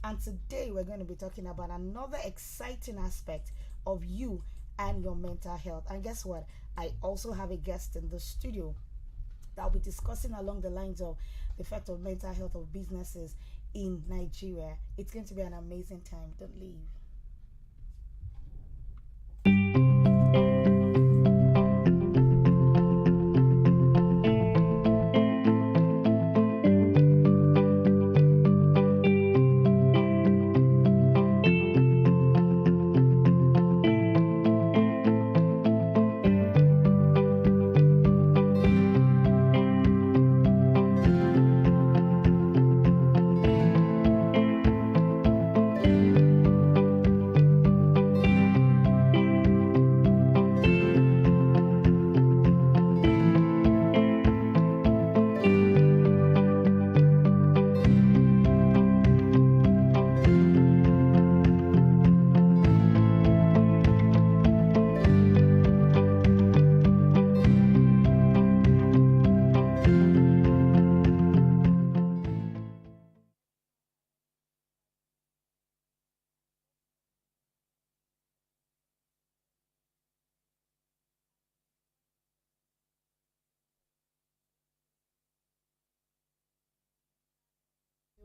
And today we're going to be talking about another exciting aspect of you and your mental health. And guess what? I also have a guest in the studio that will be discussing along the lines of the effect of mental health of businesses in Nigeria. It's going to be an amazing time. Don't leave.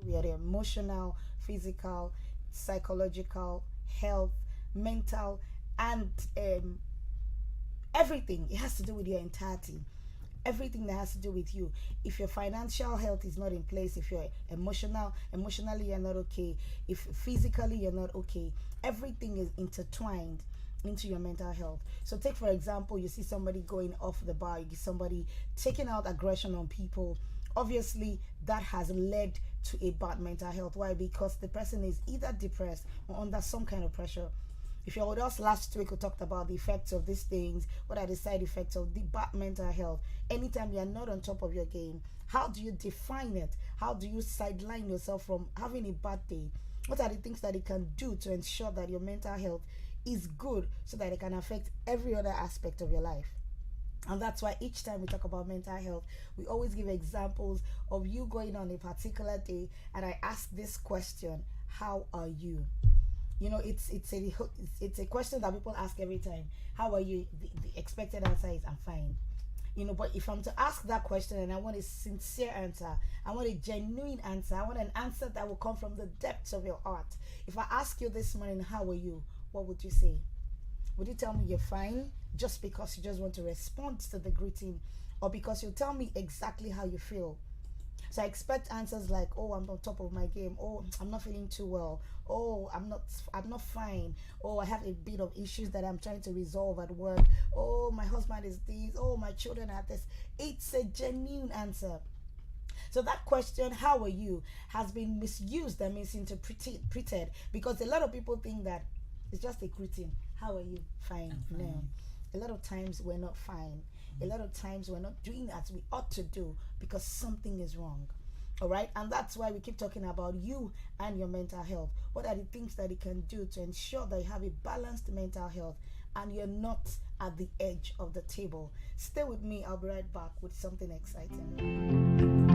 We are the emotional, physical, psychological, health, mental, and everything. It has to do with your entirety. Everything that has to do with you. If your financial health is not in place, if you're emotionally you're not okay, if physically you're not okay, everything is intertwined into your mental health. So take for example, you see somebody going off the bar, you see somebody taking out aggression on people. Obviously, that has led to a bad mental health. Why? Because the person is either depressed or under some kind of pressure. If you're with us last week, we talked about the effects of these things. What are the side effects of the bad mental health? Anytime you're not on top of your game, how do you define it? How do you sideline yourself from having a bad day? What are the things that you can do to ensure that your mental health is good so that it can affect every other aspect of your life? And that's why each time we talk about mental health, we always give examples of you going on a particular day, and I ask this question: how are you? It's a question that people ask every time. How are you? The expected answer is I'm fine. But if I'm to ask that question and I want a sincere answer, I want a genuine answer, I want an answer that will come from the depths of your heart. If I ask you this morning, how are you? What would you say? Would you tell me you're fine just because you just want to respond to the greeting, or because you tell me exactly how you feel? So I expect answers like, "Oh, I'm on top of my game. Oh, I'm not feeling too well. Oh, I'm not fine. Oh, I have a bit of issues that I'm trying to resolve at work. Oh, my husband is this. Oh, my children are this." It's a genuine answer. So that question, how are you, has been misused and misinterpreted because a lot of people think that it's just a greeting. How are you? Fine. No. A lot of times we're not fine. A lot of times we're not doing as we ought to do because something is wrong. All right, and that's why we keep talking about you and your mental health. What are the things that you can do to ensure that you have a balanced mental health and you're not at the edge of the table? Stay with me, I'll be right back with something exciting.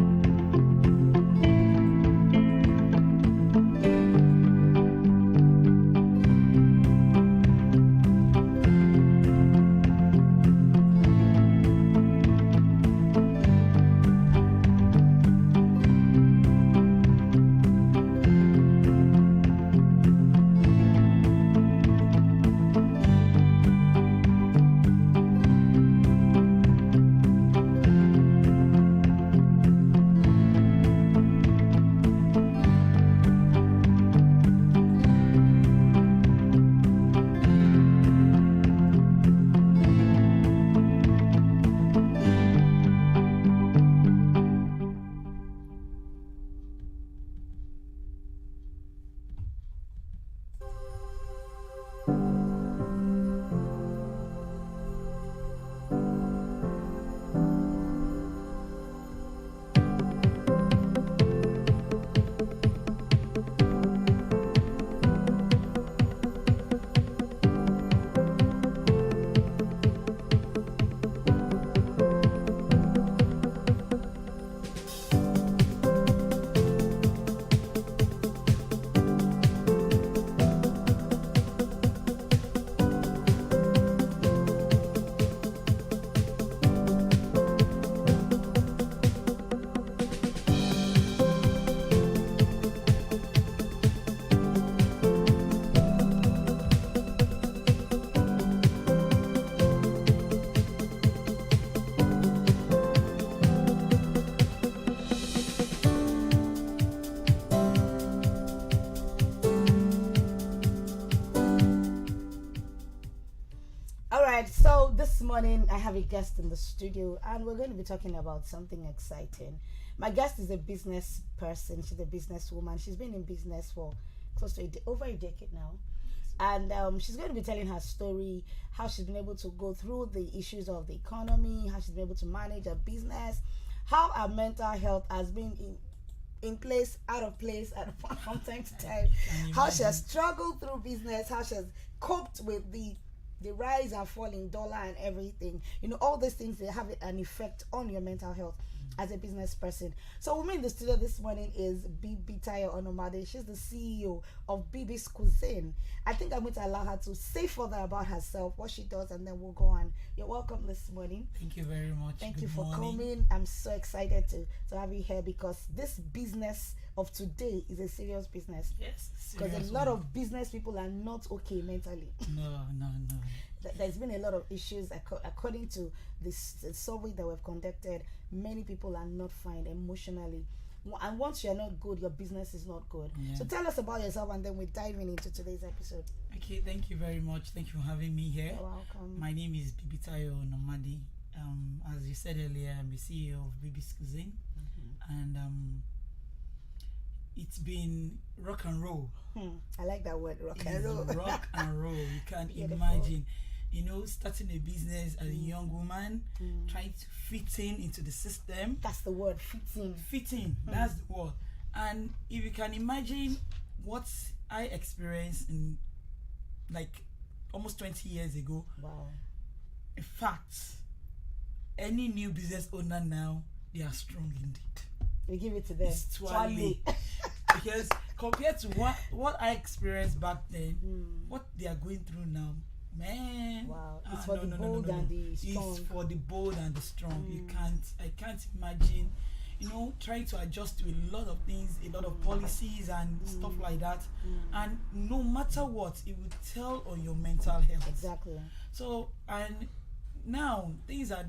This morning, I have a guest in the studio, and we're going to be talking about something exciting. My guest is a business person. She's a businesswoman. She's been in business for close to over a decade now, and she's going to be telling her story, how she's been able to go through the issues of the economy, how she's been able to manage her business, how her mental health has been in place, out of place, at from time to time, how she has struggled through business, how she has coped with the rise and fall in dollar and everything. All these things, they have an effect on your mental health as a business person. So with me in the studio this morning is Bibi Tayo Onomade. She's the CEO of Bibi's Cuisine. I think I'm going to allow her to say further about herself, what she does, and then we'll go on. You're welcome this morning. Thank you very much. Thank you for coming. I'm so excited to have you here, because this business of today is a serious business. Yes, because a lot of business people are not okay mentally. No. There's been a lot of issues according to this survey that we've conducted. Many people are not fine emotionally, and once you're not good, your business is not good. Yeah. So tell us about yourself, and then we're diving into today's episode. Okay, thank you very much. Thank you for having me here. You're welcome. My name is Bibi Tayo Onomade. As you said earlier, I'm the CEO of Bibi's Cuisine, and it's been rock and roll. I like that word, rock and roll. Rock and roll. You can't imagine. Starting a business as a young woman, trying to fit into the system. That's the word, fitting. That's the word. And if you can imagine what I experienced in like almost 20 years ago. Wow. In fact, any new business owner now, they are strong indeed. We give it to them. It's twirly. Because compared to what I experienced back then, what they are going through now, man. Wow. It's for the bold and the strong. It's for the bold and the strong. I can't imagine, trying to adjust to a lot of things, a lot of policies and stuff like that. And no matter what, it will tell on your mental health. Exactly. So, and now things are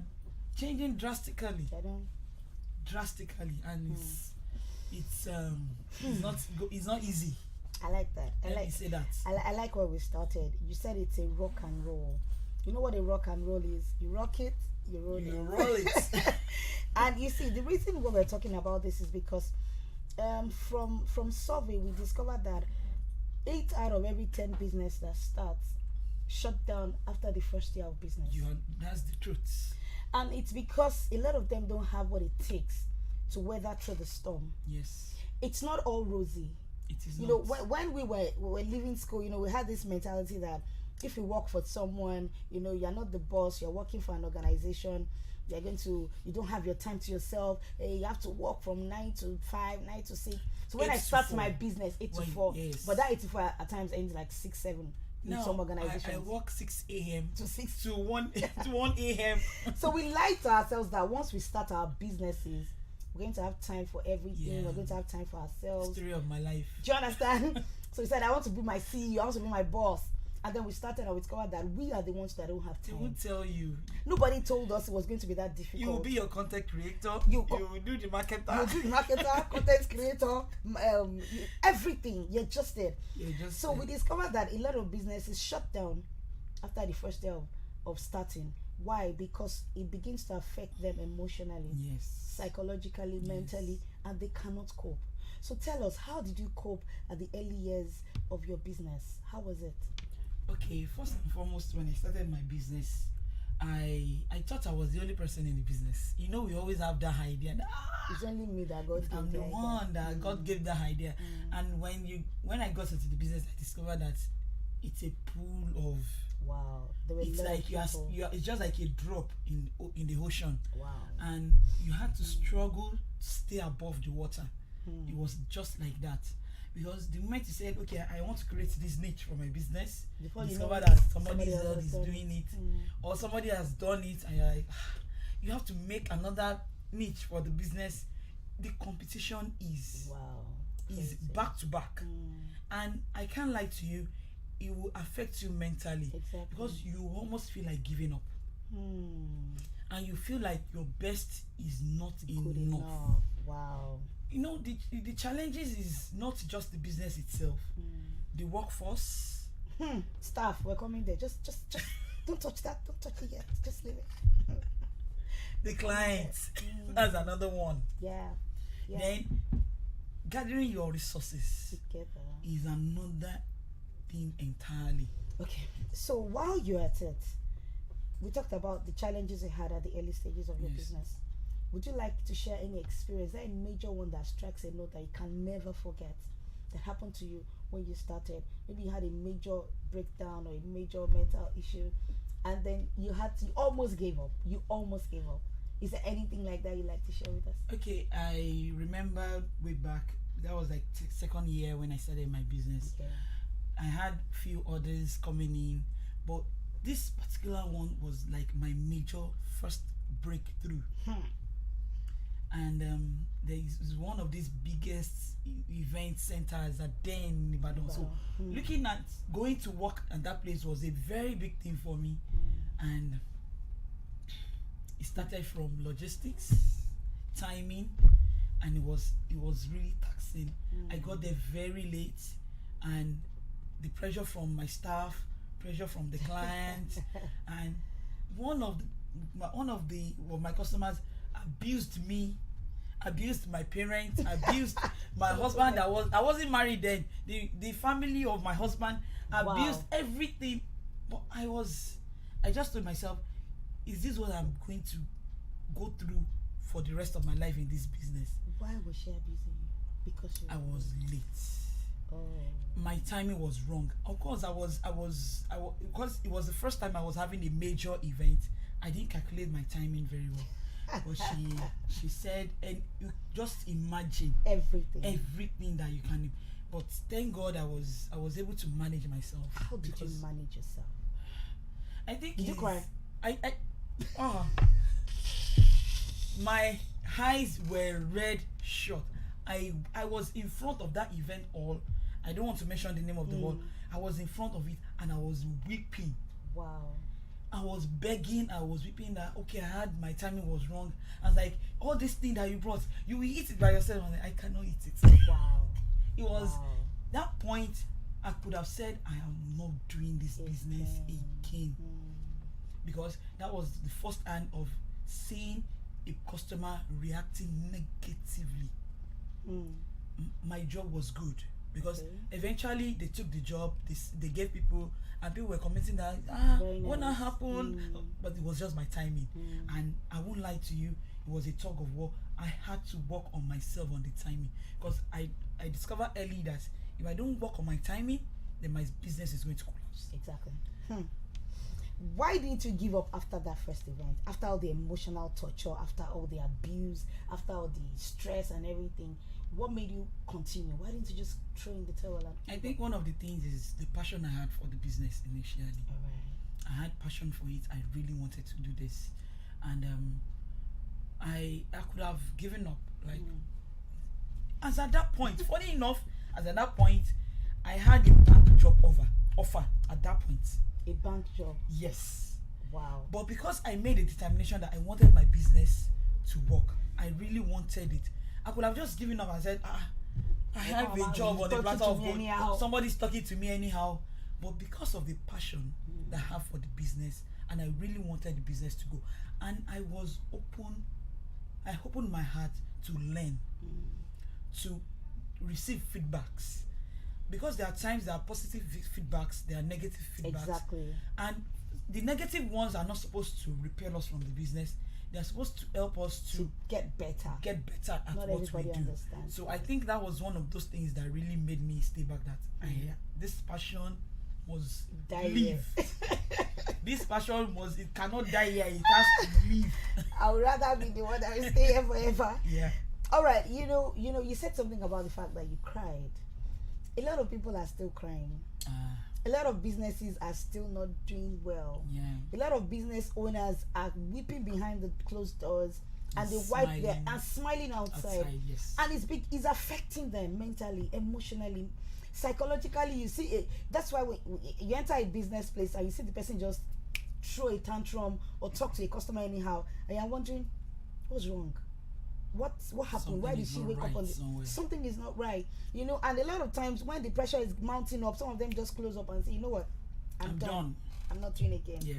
changing drastically. And it's not easy. I like that. Let me say that. I like where we started. You said it's a rock and roll. You know what a rock and roll is? You rock it, you roll it. And you see, the reason why we're talking about this is because from survey we discovered that 8 out of every 10 business that starts shut down after the first year of business. That's the truth. And it's because a lot of them don't have what it takes to weather through the storm. Yes. It's not all rosy. It is not. When we were leaving school, we had this mentality that if you work for someone, you're not the boss, you're working for an organization, you don't have your time to yourself. You have to work from 9 to 5, 9 to 6. So when I start my business, 8 to 4, yes. But that 8 to 4 at times ends like 6, 7. In some organizations. I work 6 a.m. to 1 a.m. So we lie to ourselves that once we start our businesses, we're going to have time for everything. Yeah. We're going to have time for ourselves. Story of my life. Do you understand? So we said, I want to be my CEO. I want to be my boss. And then we started and we discovered that we are the ones that don't have time. They won't tell you. Nobody told us it was going to be that difficult. You will be your content creator. You will do the marketer. You do the marketer, content creator, everything. You're just there. So we discovered that a lot of businesses shut down after the first day of starting. Why? Because it begins to affect them emotionally, psychologically, mentally, and they cannot cope. So tell us, how did you cope at the early years of your business? How was it? Okay, first and foremost, when I started my business, I thought I was the only person in the business. We always have that idea. It's only me that God gave. I'm the one that God gave that idea. And when I got into the business, I discovered that it's a pool of. Wow. It's like it's just like a drop in the ocean. Wow. And you had to struggle to stay above the water. It was just like that. Because the moment you said, okay, I want to create this niche for my business, you discover that somebody else is doing it, or somebody has done it, and you're like, you have to make another niche for the business. The competition is back to back, and I can't lie to you, it will affect you mentally. Exactly. Because you almost feel like giving up, and you feel like your best is not enough. Wow. The challenges is not just the business itself, the workforce, staff. We're coming there. Just Don't touch that. Don't touch it yet. Just leave it. The clients. That's another one. Yeah. Then gathering your resources Together is another thing entirely. Okay. So while you're at it, we talked about the challenges you had at the early stages of your business. Would you like to share any experience? Is there a major one that strikes a note that you can never forget that happened to you when you started? Maybe you had a major breakdown or a major mental issue, and then you almost gave up. Is there anything like that you'd like to share with us? Okay, I remember way back, that was like second year when I started my business. Okay. I had few orders coming in, but this particular one was like my major first breakthrough. And there is one of these biggest event centers at then in Ibadan. So looking at going to work at that place was a very big thing for me. And it started from logistics, timing, and it was really taxing. I got there very late, and the pressure from my staff, pressure from the client, and one of my customers abused me, abused my parents, abused my husband. I wasn't married then. The family of my husband abused everything. But I just told myself, is this what I'm going to go through for the rest of my life in this business? Why was she abusing you? Because I was late. Oh. My timing was wrong. Of course, because it was the first time I was having a major event. I didn't calculate my timing very well. But she said, and you just imagine everything that you can. But thank God I was able to manage myself. How did you manage yourself? I think did you cry? My eyes were red shut. I was in front of that event hall. I don't want to mention the name of the hall. I was in front of it and I was weeping. Wow. I was begging, I was weeping that, okay, I had my timing was wrong. I was like, all this thing that you brought, you will eat it by yourself. I was like, I cannot eat it. Wow. It was that point I could have said, I am not doing this business again. Because that was the first hand of seeing a customer reacting negatively. My job was good because eventually they took the job, they gave people, and people were commenting that what not happened, but it was just my timing. And I won't lie to you, it was a tug of war. I had to work on myself on the timing, because I discovered early that if I don't work on my timing, then my business is going to collapse. Exactly. Why didn't you give up after that first event? After all the emotional torture, after all the abuse, after all the stress and everything, what made you continue? Why didn't you just throw in the towel? I think one of the things is the passion I had for the business initially. All right. I had passion for it. I really wanted to do this, and I could have given up. Like, as at that point, funny enough, as at that point, I had a bank job offer at that point. A bank job? Yes. Wow. But because I made a determination that I wanted my business to work, I really wanted it. I could have just given up and said, I have a job on the platform of God. Somebody's talking to me anyhow. But because of the passion that I have for the business, and I really wanted the business to go, and I opened my heart to learn, to receive feedbacks. Because there are times there are positive feedbacks, there are negative feedbacks. Exactly. And the negative ones are not supposed to repel us from the business. They are supposed to help us to get better at not what we do. Understands. So I think that was one of those things that really made me stay back, that this passion was leave. This passion it cannot die here, it has to leave. I would rather be the one that will stay here forever. Yeah. All right, you said something about the fact that you cried. A lot of people are still crying. A lot of businesses are still not doing well. Yeah. A lot of business owners are weeping behind the closed doors, and they wipe their and smiling outside. Yes. And it's affecting them mentally, emotionally, psychologically. You see it. That's why when you enter a business place and you see the person just throw a tantrum or talk to a customer anyhow, and you're wondering, what's wrong? What happened? Something Why did she wake up on something is not right? And a lot of times when the pressure is mounting up, some of them just close up and say, you know what, I'm done. I'm not doing again. Yeah.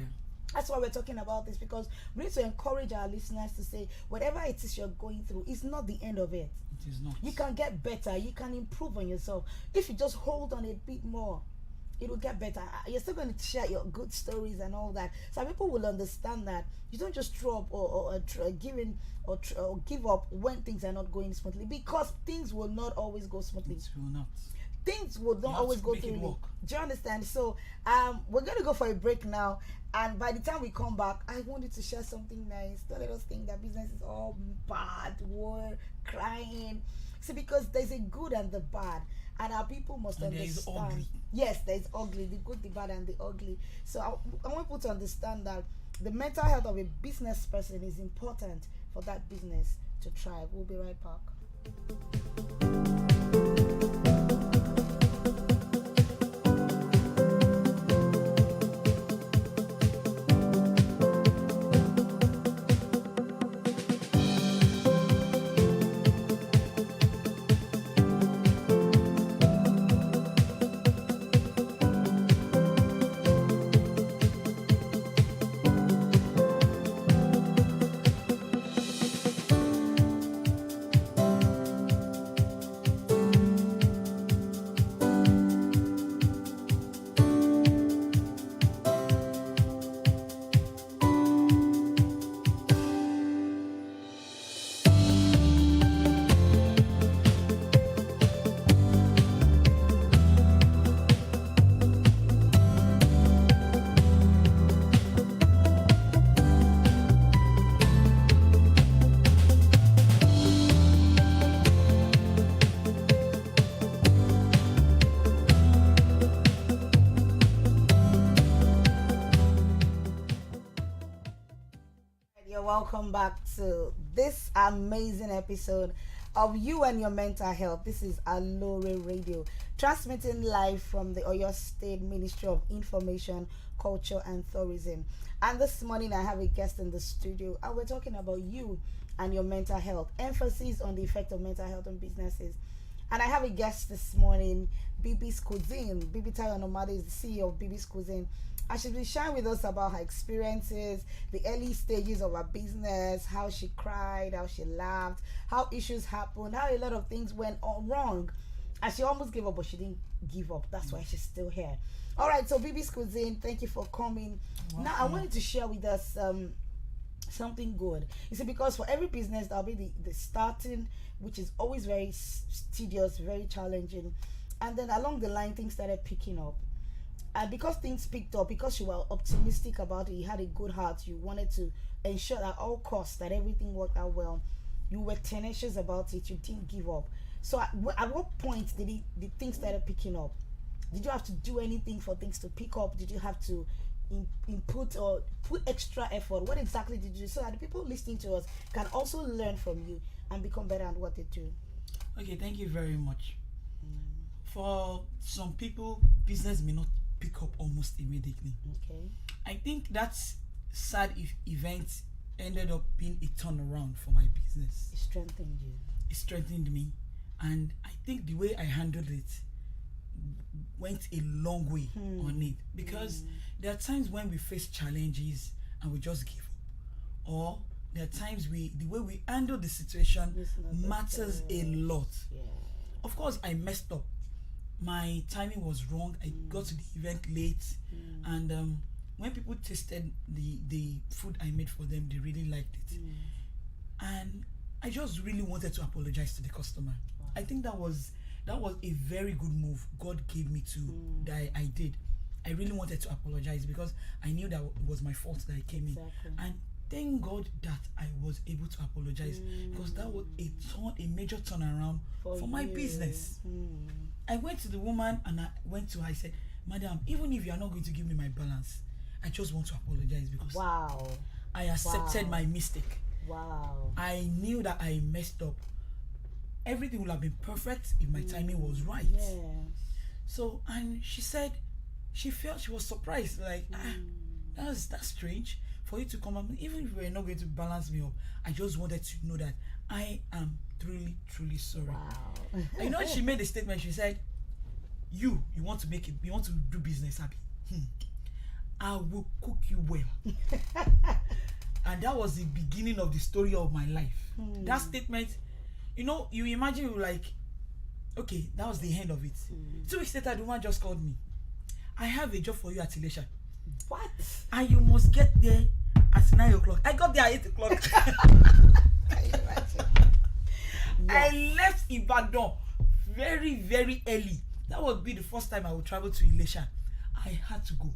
That's why we're talking about this, because we need to encourage our listeners to say whatever it is you're going through is not the end of it. It is not. You can get better. You can improve on yourself. If you just hold on a bit more, it will get better. You're still going to share your good stories and all that. So people will understand that you don't just throw up or give up when things are not going smoothly, because things will not always go smoothly. It will not. Things will not always go through. Do you understand? So we're going to go for a break now, and by the time we come back, I wanted to share something nice. Don't let us think that business is all bad, war, crying. See, because there's a good and the bad, and our people must understand. Yes, there's ugly, the good, the bad, and the ugly. So I want people to understand that the mental health of a business person is important for that business to thrive. We'll be right back. Welcome back to this amazing episode of You and Your Mental Health. This is Aloore Radio, transmitting live from the Oyo State Ministry of Information, Culture and Tourism. And this morning I have a guest in the studio, and we're talking about you and your mental health, emphasis on the effect of mental health on businesses. And I have a guest this morning, Bibi's Cuisine. Bibi Tayo Nomade is the CEO of Bibi's Cuisine. And she'll be sharing with us about her experiences, the early stages of her business, how she cried, how she laughed, how issues happened, how a lot of things went all wrong. And she almost gave up, but she didn't give up. That's why she's still here. All right, so Bibi's Cuisine, thank you for coming. Welcome. Now, I wanted to share with us something good. You see, because for every business, there'll be the starting, which is always very tedious, very challenging. And then along the line, things started picking up. And because things picked up, because you were optimistic about it, you had a good heart, you wanted to ensure at all costs that everything worked out well, you were tenacious about it, you didn't give up. So at what point did things started picking up? Did you have to do anything for things to pick up? Did you have to input or put extra effort? What exactly did you do so that the people listening to us can also learn from you and become better at what they do? Okay, thank you very much. For some people, business may not pick up almost immediately. Okay. I think that sad event ended up being a turnaround for my business. It strengthened you. It strengthened me, and I think the way I handled it went a long way on it, because there are times when we face challenges and we just give up, or there are times the way we handle the situation matters a lot. Yeah. Of course, I messed up. My timing was wrong. I got to the event late, and when people tasted the food I made for them, they really liked it. And I just really wanted to apologize to the customer. Wow. I think that was a very good move God gave me to that I did. I really wanted to apologize because I knew that it was my fault that I came in. And thank God that I was able to apologize, because that was a major turnaround for my business. I went to the woman and I said, "Madam, even if you are not going to give me my balance, I just want to apologize because I accepted my mistake. I knew that I messed up. Everything would have been perfect if my timing was right." So, and she said she was surprised, like, that's strange for you to come up. Even if you were not going to balance me up, I just wanted to know that I am truly sorry. You know, she made a statement. She said, you want to do business happy. I will cook you well. And that was the beginning of the story of my life. That statement, you imagine you like, okay, that was the end of it. 2 weeks later, the woman just called me. I have a job for you at Aloore. What? And you must get there at 9 o'clock. I got there at 8 o'clock. Can you imagine? I left Ibadan very, very early. That would be the first time I would travel to Aloore. I had to go.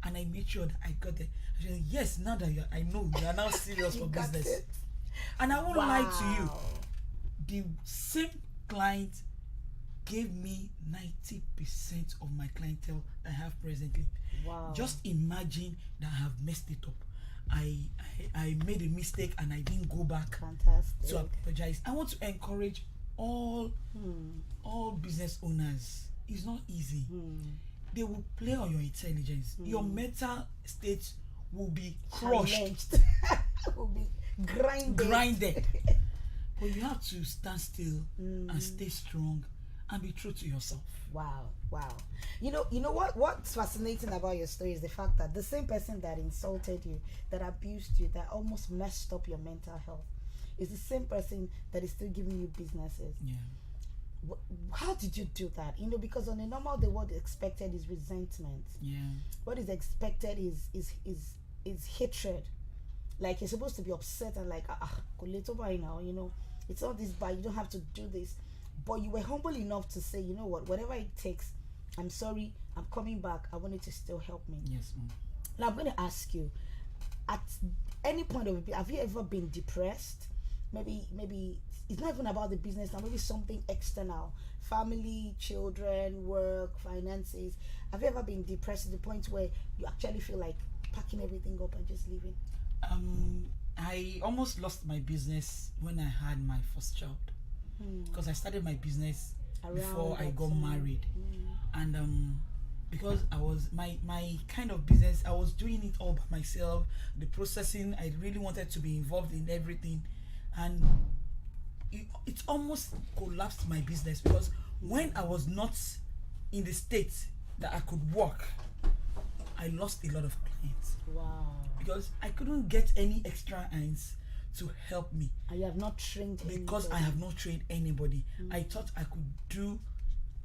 And I made sure that I got there. I said, yes, now that I know you are now serious for business. It. And I won't lie to you. The same client gave me 90% of my clientele I have presently. Wow. Just imagine that I have messed it up. I made a mistake and I didn't go back. Fantastic. To apologize. I want to encourage all business owners. It's not easy. They will play on your intelligence. Your mental state will be crushed. Will be grinded. But you have to stand still and stay strong and be true to yourself. Wow. You know what's fascinating about your story is the fact that the same person that insulted you, that abused you, that almost messed up your mental health, is the same person that is still giving you businesses. Yeah. How did you do that? Because on a normal day, what is expected is resentment. Yeah. What is expected is hatred. Like, you're supposed to be upset and like, by now, it's not this bad, you don't have to do this. But you were humble enough to say, you know what, whatever it takes, I'm sorry, I'm coming back, I want you to still help me. Yes, ma'am. Now I'm going to ask you, at any point of it, have you ever been depressed? Maybe it's not even about the business now, maybe something external, family, children, work, finances. Have you ever been depressed to the point where you actually feel like packing everything up and just leaving? I almost lost my business when I had my first child, because I started my business before I got married. And because I was my kind of business, I was doing it all by myself. The processing, I really wanted to be involved in everything, and it almost collapsed my business, because when I was not in the state that I could work, I lost a lot of clients. Wow. Because I couldn't get any extra hands to help me. And you have not trained because anybody. I have not trained anybody. I thought I could do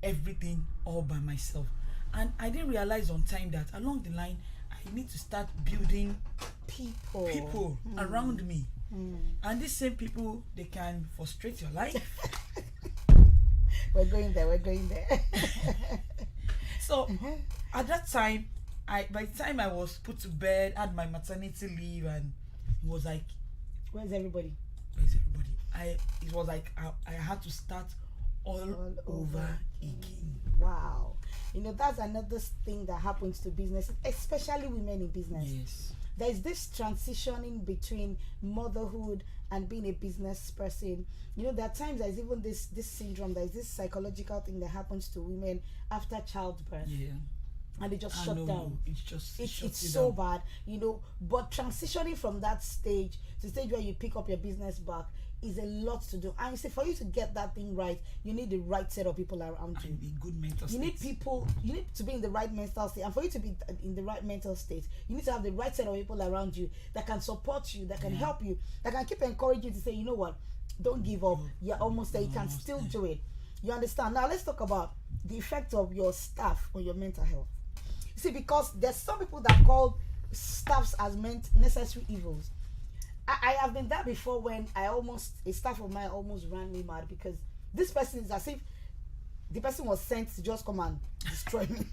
everything all by myself, and I didn't realize on time that along the line I need to start building people around me. And these same people, they can frustrate your life. We're going there. So at that time, by the time I was put to bed, had my maternity leave, and it was like, where's everybody? It was like I had to start all over again. Wow. That's another thing that happens to business, especially women in business. Yes. There's this transitioning between motherhood and being a business person. There are times there's even this syndrome, there's this psychological thing that happens to women after childbirth. Yeah. And they just shut down. It's so bad, But transitioning from that stage to the stage where you pick up your business back is a lot to do. And you see, for you to get that thing right, you need the right set of people around you. And a good mental state. You need to be in the right mental state. And for you to be in the right mental state, you need to have the right set of people around you that can support you, that can help you, that can keep encouraging you to say, you know what, don't give up. You're almost there. You can still do it. You understand? Now let's talk about the effect of your staff on your mental health. You see, because there's some people that call staffs as necessary evils. I have been there before when a staff of mine almost ran me mad, because this person is as if the person was sent to just come and destroy me.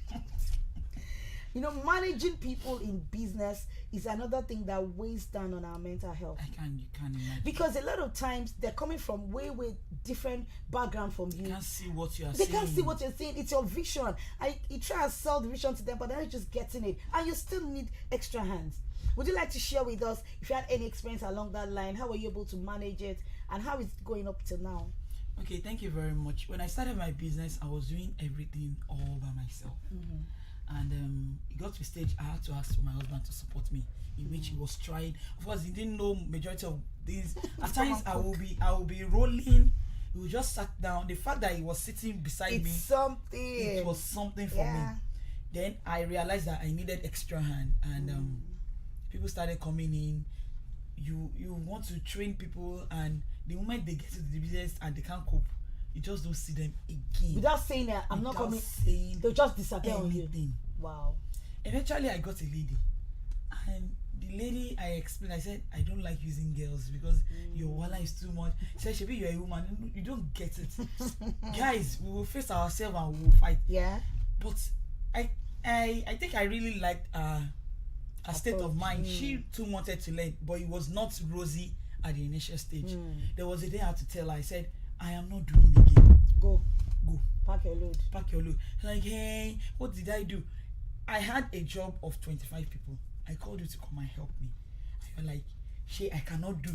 Managing people in business is another thing that weighs down on our mental health. You can imagine. Because a lot of times they're coming from way different background from you. They can't see what you are They saying. can't see what you're saying. It's your vision. You try and sell the vision to them, but they're not just getting it. And you still need extra hands. Would you like to share with us if you had any experience along that line? How were you able to manage it, and how is it going up till now? Okay, thank you very much. When I started my business, I was doing everything all by myself. And it got to a stage I had to ask my husband to support me, in which he was trying. Of course, he didn't know majority of things. At times I will be rolling. He just sat down. The fact that he was sitting beside me, something. it was something for me. Then I realized that I needed extra hand, and people started coming in. You want to train people, and the moment they get to the business and they can't cope, you just don't see them again. Without saying that, I'm not coming. They'll just disappear on you. Wow. Eventually, I got a lady, and the lady, I explained. I said, I don't like using girls because your wala is too much. She said, Shebi, you're a woman. You don't get it. Guys, we will face ourselves and we will fight. Yeah. But I think I really liked her state of mind. She too wanted to learn, but it was not rosy at the initial stage. There was a day I had to tell her. I said, I am not doing it again. Go. Pack your load. Like, hey, what did I do? I had a job of 25 people. I called you to come and help me. I was like, I cannot do.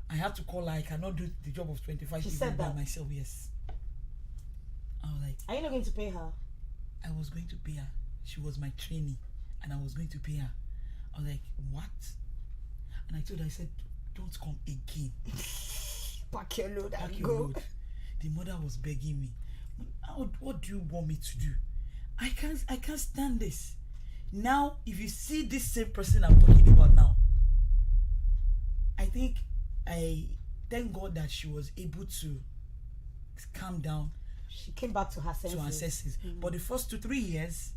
I have to call her. I cannot do the job of 25 she people said by that. myself. Yes. I was like, are you not going to pay her? I was going to pay her. She was my trainee, and I was going to pay her. I was like, what? And I told her, I said, don't come again. Pack your load and Pack go. your load. The mother was begging me. What do you want me to do? I can't stand this. Now, if you see this same person I'm talking about now, I thank God that she was able to calm down. She came back to her senses. But the first 2-3 years,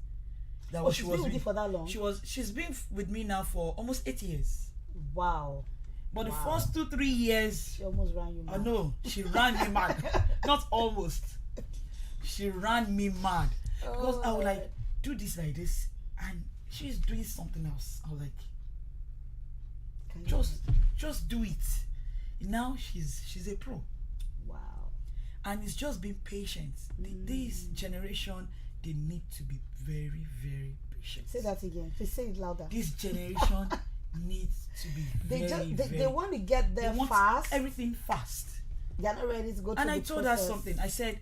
she's been with you for that long? She's been with me now for almost 8 years. Wow. But the first 2-3 years, she almost ran you mad. No, she ran me mad. Not almost. She ran me mad. Because I would like do this like this, and she's doing something else. I was like, just do it. Now she's a pro. Wow. And it's just being patient. This generation, they need to be very, very patient. Say that again. Please say it louder. This generation needs to be they want to get there fast. Everything fast. They're not ready to go through and I the told process. her something. I said,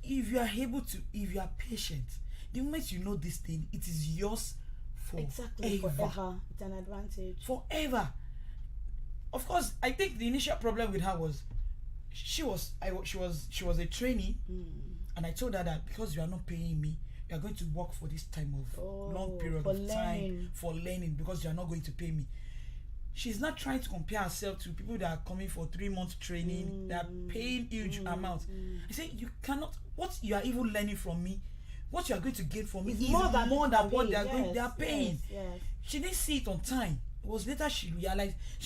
if you are patient, the moment you know this thing, it is yours forever. It's an advantage. Forever. Of course, I think the initial problem with her was she was a trainee, and I told her that because you are not paying me, you are going to work for this time of long period of time for learning because you are not going to pay me. She's not trying to compare herself to people that are coming for 3 months training, that are paying huge amounts. I say you cannot. What you are even learning from me, what you are going to get from me is more than what they are paying. Yes. She didn't see it on time. It was later she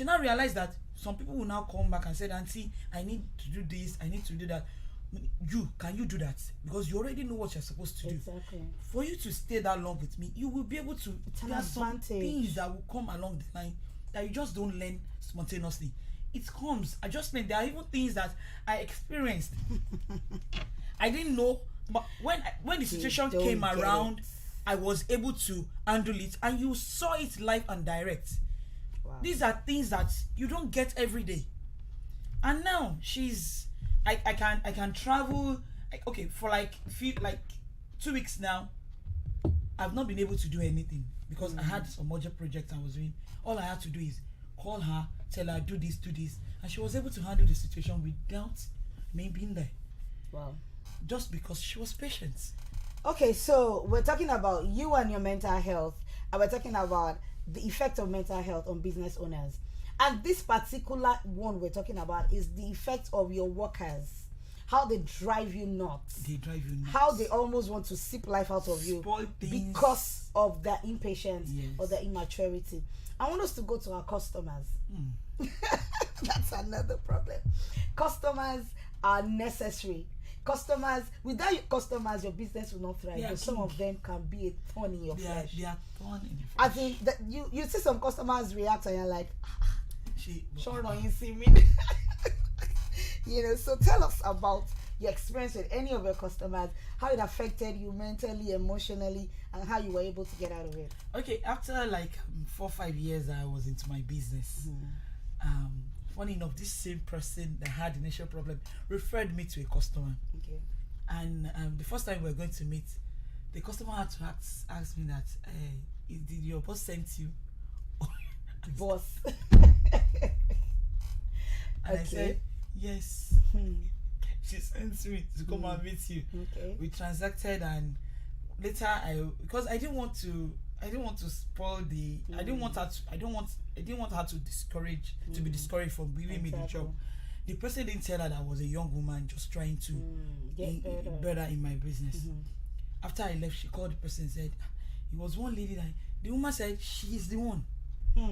now realized that some people will now come back and say, Auntie, I need to do this, I need to do that. Can you do that? Because you already know what you're supposed to do. Exactly. For you to stay that long with me, you will be able to. There are some things that will come along the line that you just don't learn spontaneously. It comes. Adjustment. There are even things that I experienced. I didn't know, but when the situation came around, I was able to handle it, and you saw it live and direct. Wow. These are things that you don't get every day. And now I can travel. For like 2 weeks now, I've not been able to do anything because I had some major project I was doing. All I had to do is call her, tell her do this, and she was able to handle the situation without me being there. Wow. Just because she was patient. Okay, so we're talking about you and your mental health, and we're talking about the effect of mental health on business owners. And this particular one we're talking about is the effect of your workers. How they drive you nuts. How they almost want to sip life out of you because of their impatience or their immaturity. I want us to go to our customers. That's another problem. Customers are necessary. Customers, without your customers, your business will not thrive. But some of them can be a thorn in your flesh. They are thorn in the flesh. I think that you see some customers react and you're like, sure, no, you see me. So tell us about your experience with any of your customers, how it affected you mentally, emotionally, and how you were able to get out of it. Okay, after 4 or 5 years I was into my business, funny enough, this same person that had initial problem referred me to a customer. Okay. And the first time we were going to meet, the customer had to ask me that, did your boss send you? Boss. And I said, yes. She sent me to come and meet you. Okay. We transacted, and later because I didn't want to spoil the I didn't want her to be discouraged from giving me the job. The person didn't tell her that I was a young woman just trying to get better in my business. After I left, she called the person and said, it was one lady that the woman said she is the one.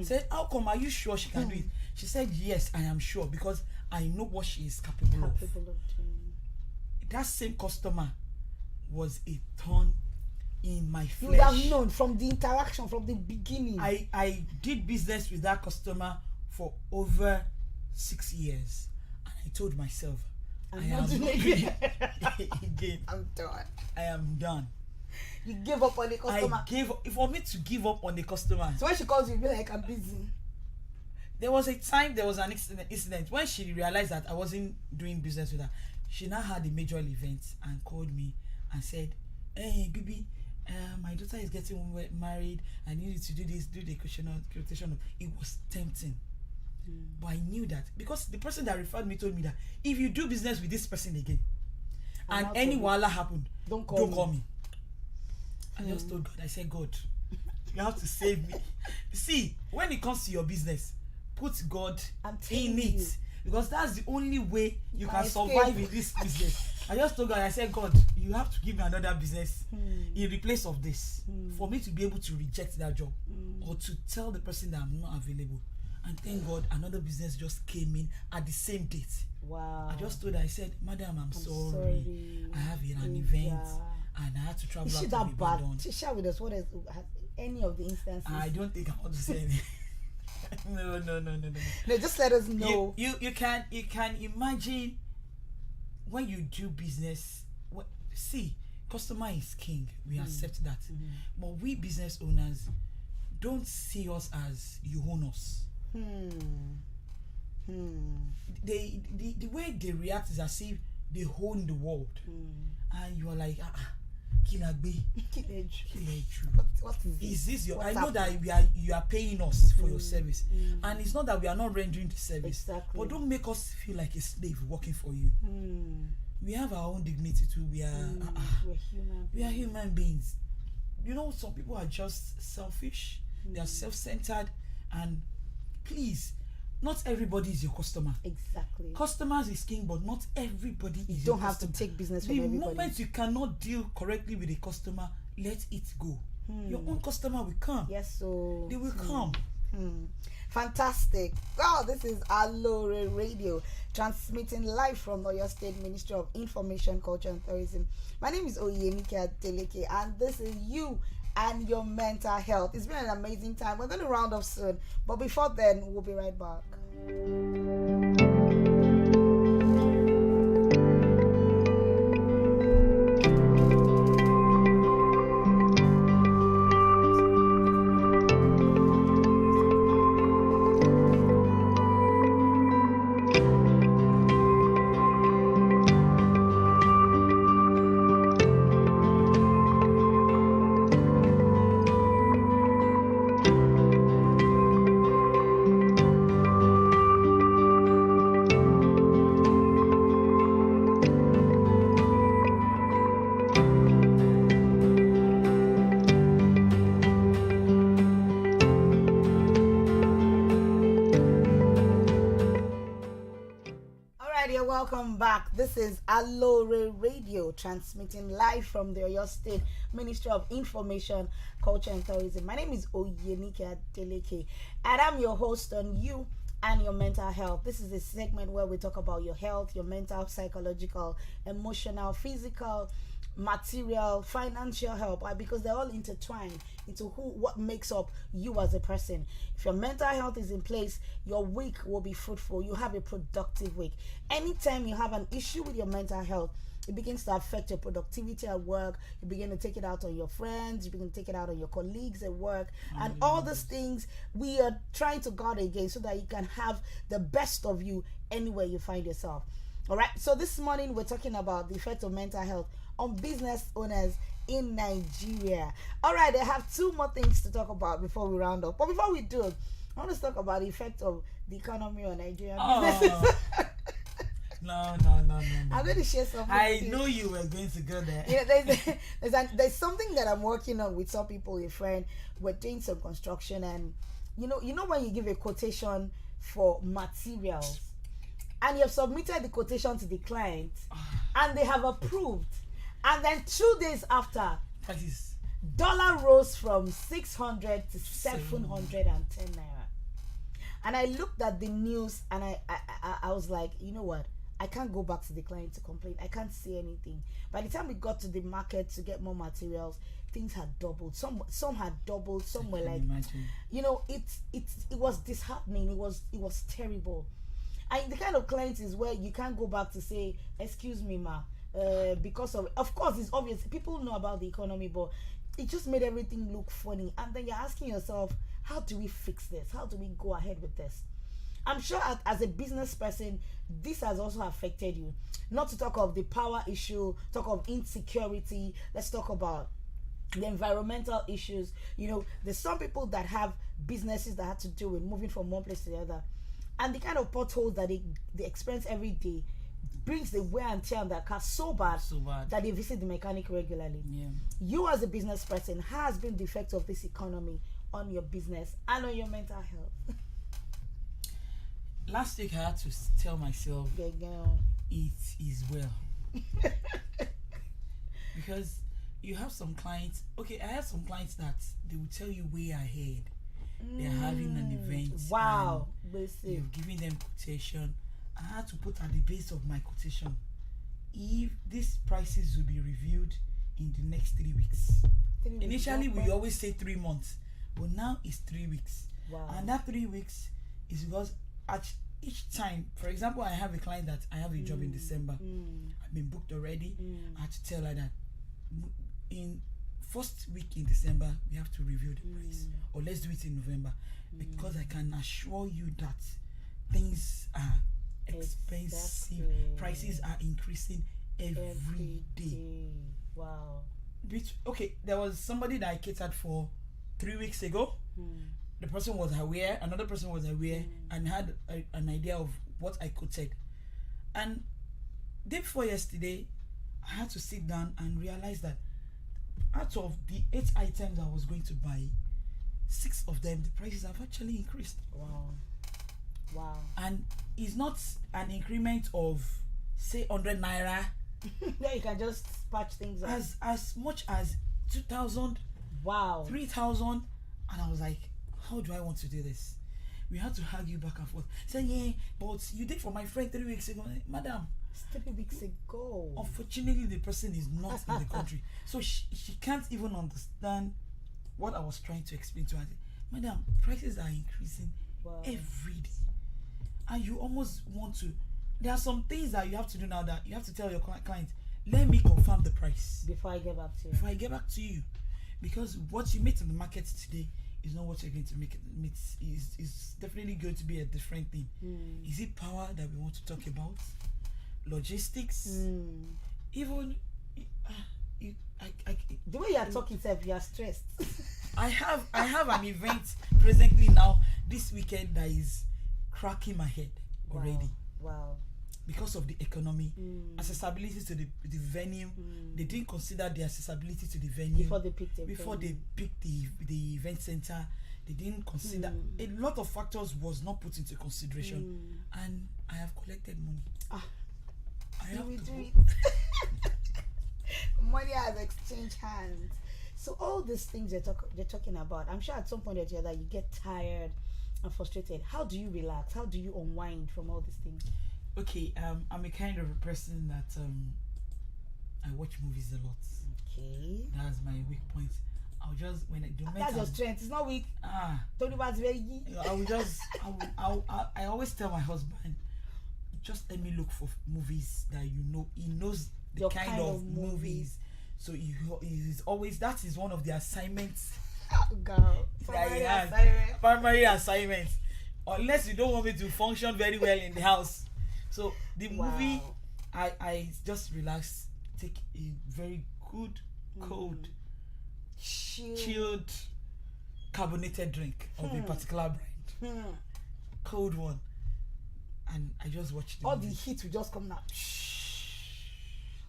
Said, how come? Are you sure she can do it? She said, yes, I am sure because I know what she is capable of. That same customer was a thorn in my flesh. You would have known from the interaction from the beginning. I did business with that customer for over 6 years, and I told myself, I am not doing again. I'm done. I am done. You gave up on the customer. For me to give up on the customer. So when she calls you, be like, I'm busy. There was an incident when she realized that I wasn't doing business with her. She now had a major event and called me and said, hey, baby, my daughter is getting married. I need you to do this, do the quotation. It was tempting. But I knew that because the person that referred me told me that if you do business with this person again and any wala happened, don't call me. I just told God, I said, God, you have to save me. See, when it comes to your business, put God in it. Because that's the only way you can survive in this business. I just told God, I said, God, you have to give me another business in replace of this for me to be able to reject that job or to tell the person that I'm not available. And thank God, another business just came in at the same date. Wow. I just told her, I said, Madam, I'm sorry. I have an event and I had to travel out to Ibadan. Share with us what is any of the instances. I don't think I want to say anything. No. No, just let us know. You can imagine when you do business. See, customer is king. We accept that. But we business owners don't see us as you own us. The way they react is as if they own the world, and you are like, Kilagbe. What is this? I know that you are paying us for your service, and it's not that we are not rendering the service. Exactly. But don't make us feel like a slave working for you. We have our own dignity too. We are human beings. You know, some people are just selfish. They are self-centered, and please, not everybody is your customer. Exactly. Customers is king, but not everybody is your customer. You don't have to take business from everybody. The moment you cannot deal correctly with a customer, let it go. Your own customer will come. Yes, so they will come. Fantastic. Wow, this is Aloore Radio, transmitting live from Oyo State Ministry of Information, Culture and Tourism. My name is Oyenike Adeleke, and this is you and your mental health. It's been an amazing time. We're going to round off soon, but before then, we'll be right back. Welcome back. This is Aloore Radio, transmitting live from the Oyo State Ministry of Information, Culture and Tourism. My name is Oyenike Adeleke, and I'm your host on You and Your Mental Health. This is a segment where we talk about your health, your mental, psychological, emotional, physical, material, financial help, because they're all intertwined into what makes up you as a person. If your mental health is in place, your week will be fruitful. You have a productive week. Anytime you have an issue with your mental health, it begins to affect your productivity at work. You begin to take it out on your friends. You begin to take it out on your colleagues at work. And all these things we are trying to guard against so that you can have the best of you anywhere you find yourself. All right. So this morning we're talking about the effect of mental health on business owners in Nigeria. All right. I have two more things to talk about before we round up. But before we do, I want to talk about the effect of the economy on Nigerian businesses. No. I'm going to share something. I know you were going to go there. There's something that I'm working on with some people, a friend. We're doing some construction, and you know when you give a quotation for materials, and you have submitted the quotation to the client, and they have approved, and then 2 days after, Prices. dollar rose from 600 to 710 naira. And I looked at the news, and I was like, you know what? I can't go back to the client to complain. I can't say anything. By the time we got to the market to get more materials, things had doubled. Some had doubled. Some were like, imagine. It was disheartening. It was terrible. And the kind of client is where you can't go back to say, excuse me, ma, because of course it's obvious. People know about the economy, but it just made everything look funny. And then you're asking yourself, how do we fix this? How do we go ahead with this? I'm sure as a business person, this has also affected you. Not to talk of the power issue, talk of insecurity. Let's talk about the environmental issues. There's some people that have businesses that have to do with moving from one place to the other. And the kind of potholes that they experience every day brings the wear and tear on their car so bad that they visit the mechanic regularly. Yeah. You as a business person, how has been the effect of this economy on your business and on your mental health? Last week I had to tell myself it is well. Because you have some clients. Okay, I have some clients that they will tell you way ahead. They're having an event. Wow. You've given them quotation. I had to put at the base of my quotation, if these prices will be reviewed in the next 3 weeks. Initially, we always say 3 months, but now it's 3 weeks. Wow. And that 3 weeks is because at each time, for example, I have a client that I have a job in December. I've been booked already. I had to tell her that in first week in December we have to review the price, or let's do it in November, because I can assure you that things are expensive. Exactly. Prices are increasing every day. Wow. Okay, there was somebody that I catered for 3 weeks ago. The person was aware, another person was aware, and had an idea of what I quoted. And day before yesterday, I had to sit down and realize that out of the 8 items I was going to buy, 6 of them, the prices have actually increased. Wow. And it's not an increment of, say, 100 naira. Yeah, you can just patch things up. As much as 2,000. Wow. 3,000. And I was like, how do I want to do this? We had to argue back and forth. Say, yeah, but you did for my friend 3 weeks ago. Madam, 3 weeks ago. Unfortunately, the person is not in the country. So she can't even understand what I was trying to explain to her. Madam, prices are increasing every day. And you almost want to... There are some things that you have to do now that you have to tell your client, let me confirm the price. Before I get back to you. Because what you meet in the market today is not what you're going to make it meet. Is definitely going to be a different thing. Is it power that we want to talk about? Logistics? Even... the way you are talking, Seth, you are stressed. I have an event presently now this weekend that is cracking my head already. Wow. Because of the economy, accessibility to the venue. They didn't consider the accessibility to the venue before they picked the event center. They didn't consider a lot of factors was not put into consideration, and I have collected money. I have to do it. Money has exchanged hands. So all these things you're talking about, I'm sure at some point or the other you get tired and frustrated. How do you relax? How do you unwind from all these things? Okay, I'm a kind of a person that I watch movies a lot. Okay, that's my weak point. I'll just when I do. That's your strength. It's not weak. Tony was very. I always tell my husband, just let me look for movies that he knows the kind of movies. So he's always, that is one of the assignments. Girl, primary assignments. Unless you don't want me to function very well in the house. So the movie, I just relax, take a very good, cold, chilled, carbonated drink of a particular brand. Cold one. and I just watched all the heat will just come now.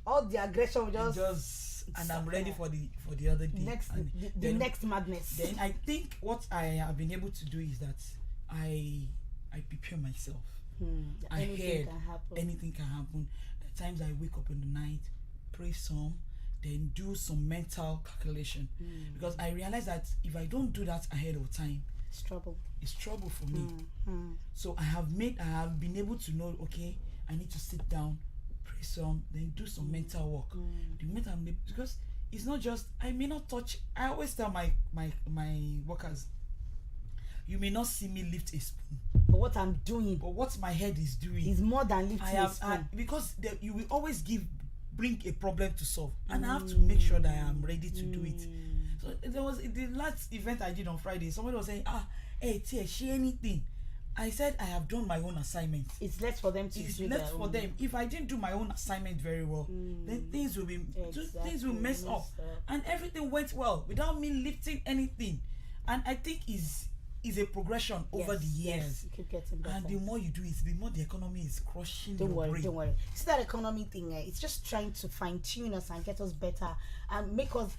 All the aggression will just and I'm ready for the other day. The next madness. Then I think what I have been able to do is that I prepare myself. Anything can happen. At times I wake up in the night, pray some, then do some mental calculation. Because I realize that if I don't do that ahead of time, it's trouble. It's trouble for me. So I have been able to know, okay, I need to sit down, pray some, then do some mental work. Because it's not just, I may not touch. I always tell my workers, you may not see me lift a spoon, but what I'm doing, but what my head is doing is more than lifting a spoon. Because you will always bring a problem to solve, and I have to make sure that I am ready to do it. So there was the last event I did on Friday. Somebody was saying, hey Tia, share anything. I said I have done my own assignment. It's left for them to do. It's left for them. If I didn't do my own assignment very well, then things will mess up. And everything went well without me lifting anything. And I think is a progression over the years. Yes, you keep getting better. And the more you do it, the more the economy is crushing your brain. Don't worry. See that economy thing, it's just trying to fine-tune us and get us better and make us,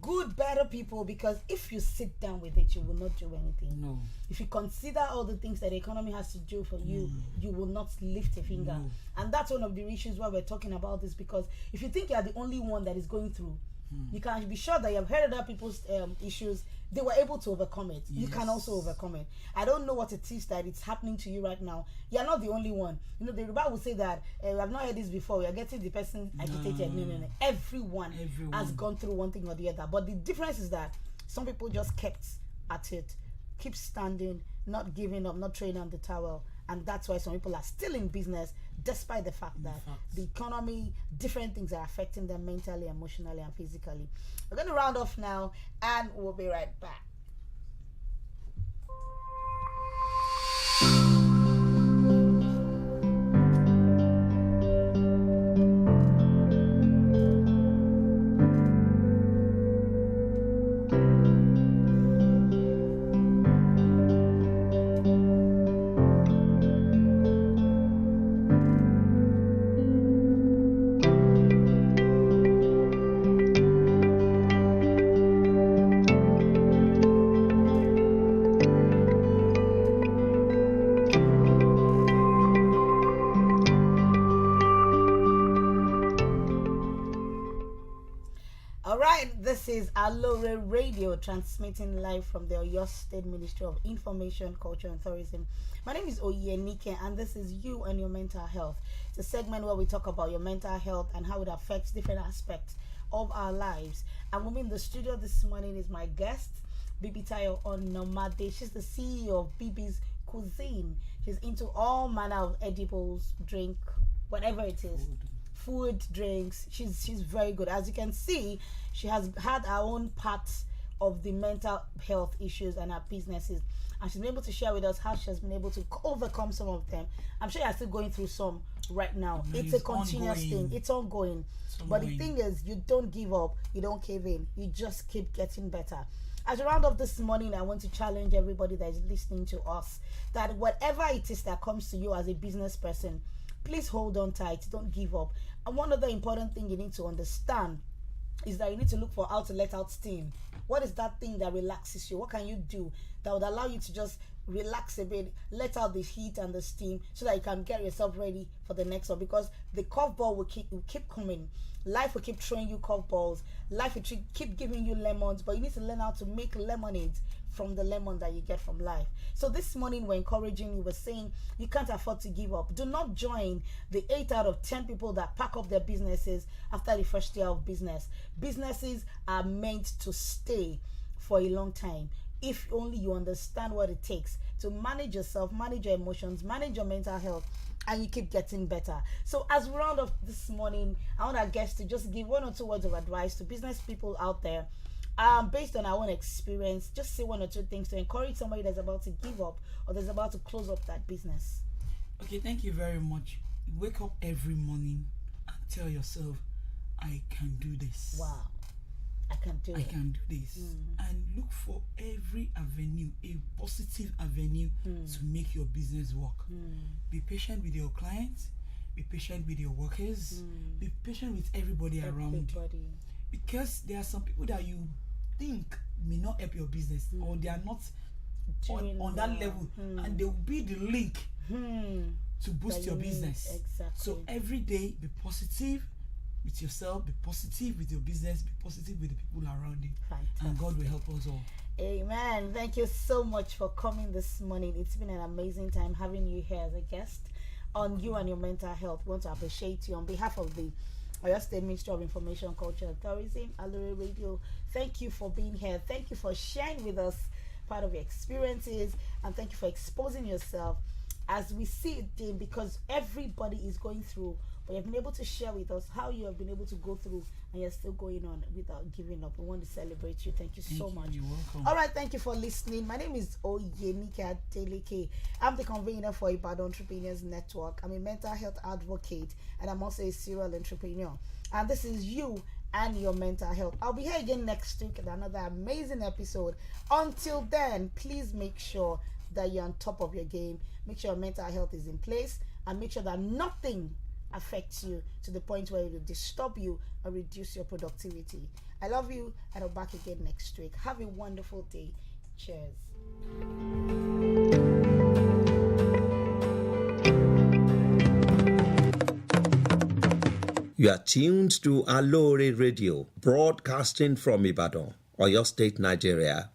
good, better people. Because if you sit down with it, you will not do anything. No. If you consider all the things that the economy has to do for you, you will not lift a finger. No. And that's one of the issues why we're talking about this. Because if you think you are the only one that is going through, you can be sure that you have heard other people's issues. They were able to overcome it. Yes. You can also overcome it. I don't know what it is that it's happening to you right now. You're not the only one. The Yoruba will say that we have not heard this before. We are getting the person agitated. No. Everyone has gone through one thing or the other. But the difference is that some people just kept at it, keep standing, not giving up, not throwing down the towel. And that's why some people are still in business, despite the fact that the economy, different things are affecting them mentally, emotionally, and physically. We're going to round off now, and we'll be right back. This is Aloore Radio, transmitting live from the Oyo State Ministry of Information, Culture and Tourism. My name is Oyenike, and this is You and Your Mental Health. It's a segment where we talk about your mental health and how it affects different aspects of our lives. And with me in the studio this morning is my guest, Bibi Tayo Onomade. She's the CEO of Bibi's Cuisine. She's into all manner of edibles, drink, whatever it is. Food, drinks. She's very good. As you can see, she has had her own part of the mental health issues and her businesses, and she's been able to share with us how she has been able to overcome some of them. I'm sure you're still going through some right now. It's a continuous thing. It's ongoing. But the thing is, you don't give up. You don't cave in. You just keep getting better. As a round off this morning, I want to challenge everybody that is listening to us that whatever it is that comes to you as a business person, please hold on tight. Don't give up. And one other important thing you need to understand is that you need to look for how to let out steam. What is that thing that relaxes you? What can you do that would allow you to just relax a bit, let out the heat and the steam so that you can get yourself ready for the next one? Because the curveball will keep coming. Life will keep throwing you curveballs. Life will keep giving you lemons, but you need to learn how to make lemonades from the lemon that you get from life. So this morning we're encouraging you. We're saying you can't afford to give up. Do not join the 8 out of 10 people that pack up their businesses after the first year of business. Businesses are meant to stay for a long time if only you understand what it takes to manage yourself, manage your emotions, manage your mental health, and you keep getting better. So as we round off this morning, I want our guests to just give 1 or 2 words of advice to business people out there. Based on our own experience, just say 1 or 2 things to encourage somebody that's about to give up or that's about to close up that business. Okay, thank you very much. Wake up every morning and tell yourself, I can do this. Wow. I can do this. And look for every avenue, a positive avenue to make your business work. Be patient with your clients, be patient with your workers, be patient with everybody around you. Because there are some people that you think may not help your business, or they are not on that level, and they will be the link to boost your business. Exactly. So every day, be positive with yourself, be positive with your business, be positive with the people around you. Fantastic. And God will help us all. Amen. Thank you so much for coming this morning. It's been an amazing time having you here as a guest on You and Your Mental Health. We want to appreciate you on behalf of the Oyo State Ministry of Information, Culture and Tourism, Aloore Radio. Thank you for being here. Thank you for sharing with us part of your experiences, and thank you for exposing yourself as we see it, because everybody is going through, but you've been able to share with us how you have been able to go through, and you're still going on without giving up. We want to celebrate you. Thank you so much. You're welcome. All right, thank you for listening. My name is Oyenika Teleke. I'm the convener for Ibadan Entrepreneurs Network. I'm a mental health advocate, and I'm also a serial entrepreneur. And this is You and Your Mental Health. I'll be here again next week with another amazing episode. Until then, please make sure that you're on top of your game. Make sure your mental health is in place, and make sure that nothing affects you to the point where it will disturb you or reduce your productivity. I love you, and I'll be back again next week. Have a wonderful day. Cheers. You are tuned to Aloore Radio, broadcasting from Ibadan, Oyo State, Nigeria.